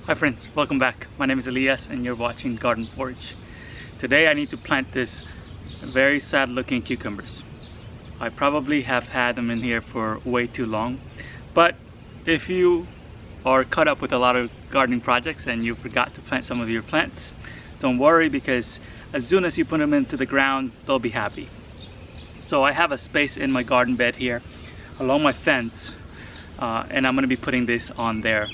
Hi friends, welcome back. My name is Elias and you're watching Garden Forage. Today I need to plant this very sad looking cucumbers. I probably have had them in here for way too long, but if you are caught up with a lot of gardening projects and you forgot to plant some of your plants, don't worry, because as soon as you put them into the ground, they'll be happy. So I have a space in my garden bed here along my fence, and I'm going to be putting this on there.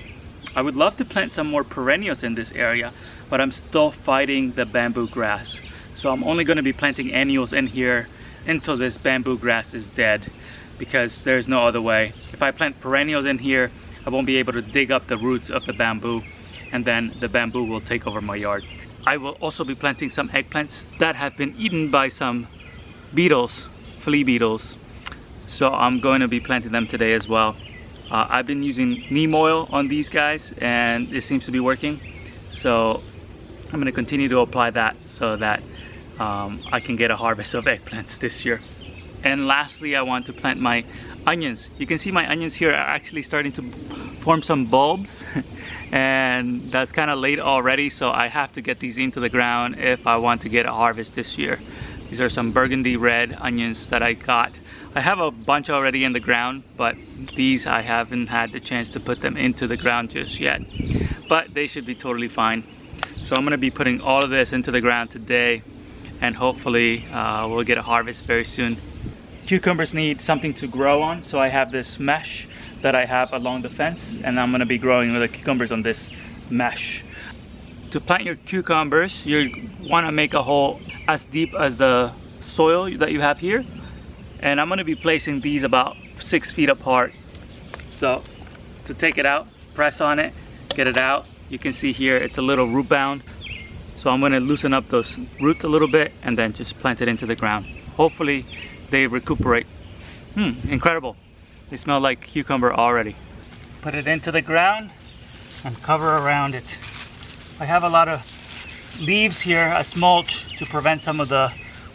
I would love to plant some more perennials in this area, but I'm still fighting the bamboo grass. So I'm only going to be planting annuals in here until this bamboo grass is dead, because there's no other way. If I plant perennials in here, I won't be able to dig up the roots of the bamboo, and then the bamboo will take over my yard. I will also be planting some eggplants that have been eaten by some beetles, flea beetles. So I'm going to be planting them today as well. I've been using neem oil on these guys and it seems to be working. So I'm going to continue to apply that so that I can get a harvest of eggplants this year. And lastly, I want to plant my onions. You can see my onions here are actually starting to form some bulbs and that's kind of late already, so I have to get these into the ground if I want to get a harvest this year. These are some burgundy red onions that I got. I have a bunch already in the ground, but these I haven't had the chance to put them into the ground just yet. But they should be totally fine. So I'm going to be putting all of this into the ground today, and hopefully we'll get a harvest very soon. Cucumbers need something to grow on, so I have this mesh that I have along the fence, and I'm going to be growing the cucumbers on this mesh. To plant your cucumbers, you want to make a hole as deep as the soil that you have here. And I'm going to be placing these about 6 feet apart. So to take it out, press on it, get it out. You can see here it's a little root bound. So I'm going to loosen up those roots a little bit and then just plant it into the ground. Hopefully they recuperate. Incredible. They smell like cucumber already. Put it into the ground and cover around it. I have a lot of leaves here as mulch to prevent some of the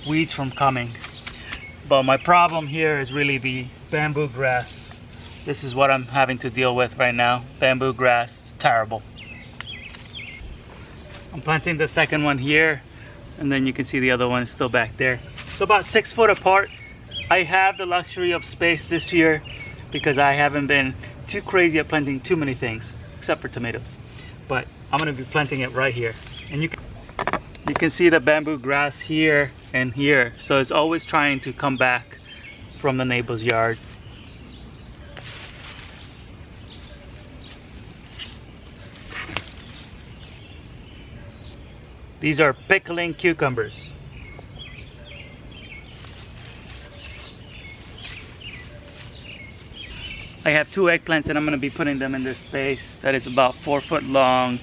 weeds from coming. But my problem here is really the bamboo grass. This is what I'm having to deal with right now. Bamboo grass is terrible. I'm planting the second one here, and then you can see the other one is still back there. So about 6 foot apart. I have the luxury of space this year because I haven't been too crazy at planting too many things, except for tomatoes. But I'm going to be planting it right here. And you can see the bamboo grass here and here, so it's always trying to come back from the neighbor's yard. These are pickling cucumbers. I have 2 eggplants and I'm going to be putting them in this space that is about 4 foot long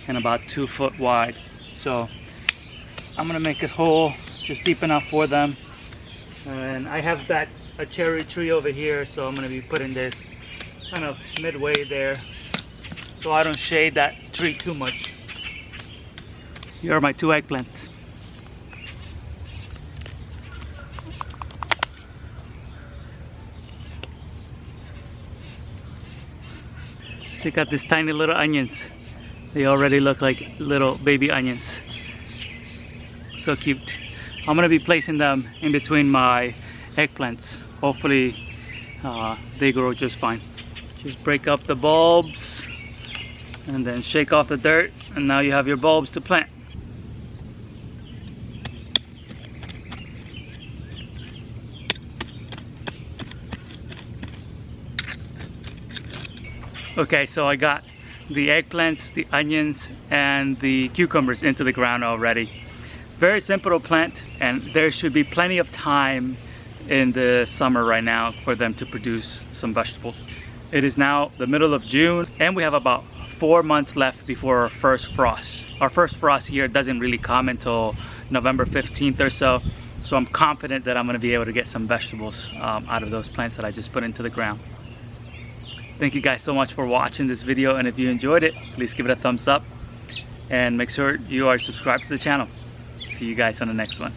and about 2 foot wide. So I'm gonna make a hole just deep enough for them, and I have a cherry tree over here, so I'm gonna be putting this kind of midway there so I don't shade that tree too much. Here are my 2 eggplants. Check out these tiny little onions. They already look like little baby onions. So cute. I'm gonna be placing them in between my eggplants. Hopefully they grow just fine. Just break up the bulbs and then shake off the dirt, and now you have your bulbs to plant. Okay, so I got the eggplants, the onions, and the cucumbers into the ground already. Very simple to plant, and there should be plenty of time in the summer right now for them to produce some vegetables. It is now the middle of June and we have about 4 months left before our first frost. Our first frost here doesn't really come until November 15th or so. So I'm confident that I'm going to be able to get some vegetables out of those plants that I just put into the ground. Thank you guys so much for watching this video, and if you enjoyed it, please give it a thumbs up and make sure you are subscribed to the channel. See you guys on the next one.